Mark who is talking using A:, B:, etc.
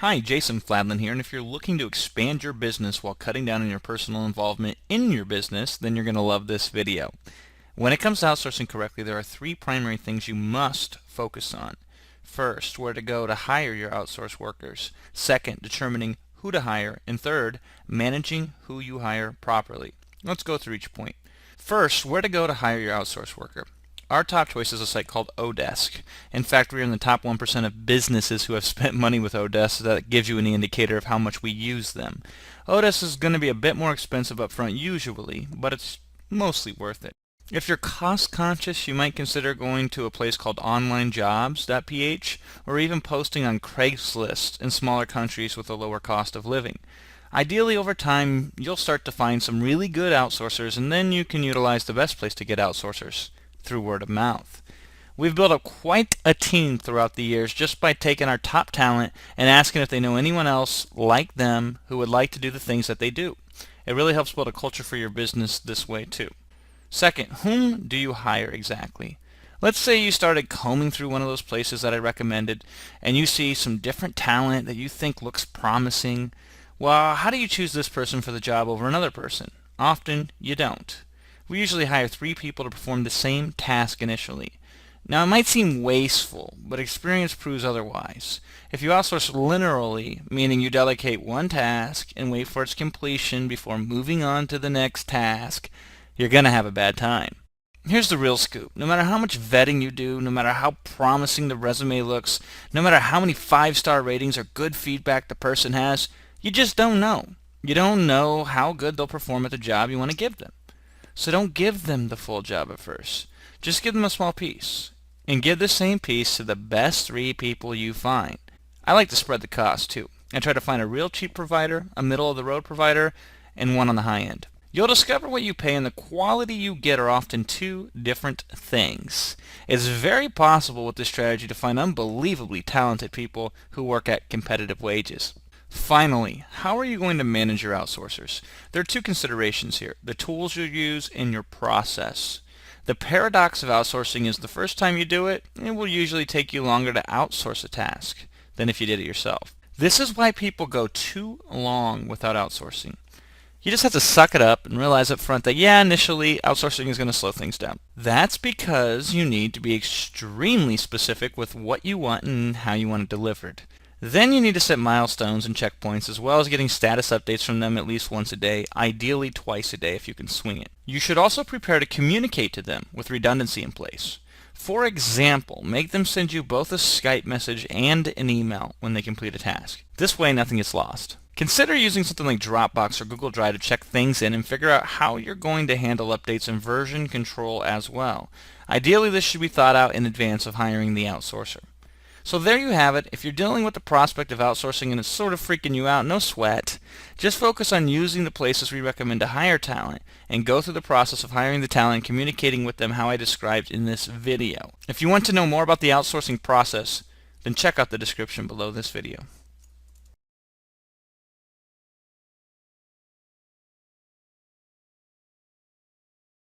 A: Hi, Jason Fladlien here, and if you're looking to expand your business while cutting down on your personal involvement in your business, then you're going to love this video. When it comes to outsourcing correctly, there are three primary things you must focus on. First, where to go to hire your outsourced workers. Second, determining who to hire. And third, managing who you hire properly. Let's go through each point. First, where to go to hire your outsourced worker. Our top choice is a site called oDesk. In fact, we're in the top 1% of businesses who have spent money with oDesk, so that gives you any indicator of how much we use them. oDesk is going to be a bit more expensive up front usually, but it's mostly worth it. If you're cost conscious, you might consider going to a place called OnlineJobs.ph or even posting on Craigslist in smaller countries with a lower cost of living. Ideally, over time, you'll start to find some really good outsourcers, and then you can utilize the best place to get outsourcers, through word of mouth. We've built up quite a team throughout the years just by taking our top talent and asking if they know anyone else like them who would like to do the things that they do. It really helps build a culture for your business this way too. Second, whom do you hire exactly? Let's say you started combing through one of those places that I recommended and you see some different talent that you think looks promising. Well, how do you choose this person for the job over another person? Often you don't. We usually hire 3 people to perform the same task initially. Now it might seem wasteful, but experience proves otherwise. If you outsource linearly, meaning you delegate one task and wait for its completion before moving on to the next task, you're going to have a bad time. Here's the real scoop. No matter how much vetting you do, no matter how promising the resume looks, no matter how many 5-star ratings or good feedback the person has, you just don't know. You don't know how good they'll perform at the job you want to give them. So don't give them the full job at first. Just give them a small piece. And give the same piece to the best 3 people you find. I like to spread the cost too. I try to find a real cheap provider, a middle-of-the-road provider, and one on the high end. You'll discover what you pay and the quality you get are often 2 different things. It's very possible with this strategy to find unbelievably talented people who work at competitive wages. Finally, how are you going to manage your outsourcers? There are 2 considerations here: the tools you use and your process. The paradox of outsourcing is the first time you do it, it will usually take you longer to outsource a task than if you did it yourself. This is why people go too long without outsourcing. You just have to suck it up and realize up front that initially outsourcing is going to slow things down. That's because you need to be extremely specific with what you want and how you want it delivered. Then you need to set milestones and checkpoints, as well as getting status updates from them at least once a day, ideally twice a day if you can swing it. You should also prepare to communicate to them with redundancy in place. For example, make them send you both a Skype message and an email when they complete a task. This way nothing gets lost. Consider using something like Dropbox or Google Drive to check things in and figure out how you're going to handle updates and version control as well. Ideally, this should be thought out in advance of hiring the outsourcer. So there you have it. If you're dealing with the prospect of outsourcing and it's sort of freaking you out, no sweat. Just focus on using the places we recommend to hire talent and go through the process of hiring the talent and communicating with them how I described in this video. If you want to know more about the outsourcing process, then check out the description below this video.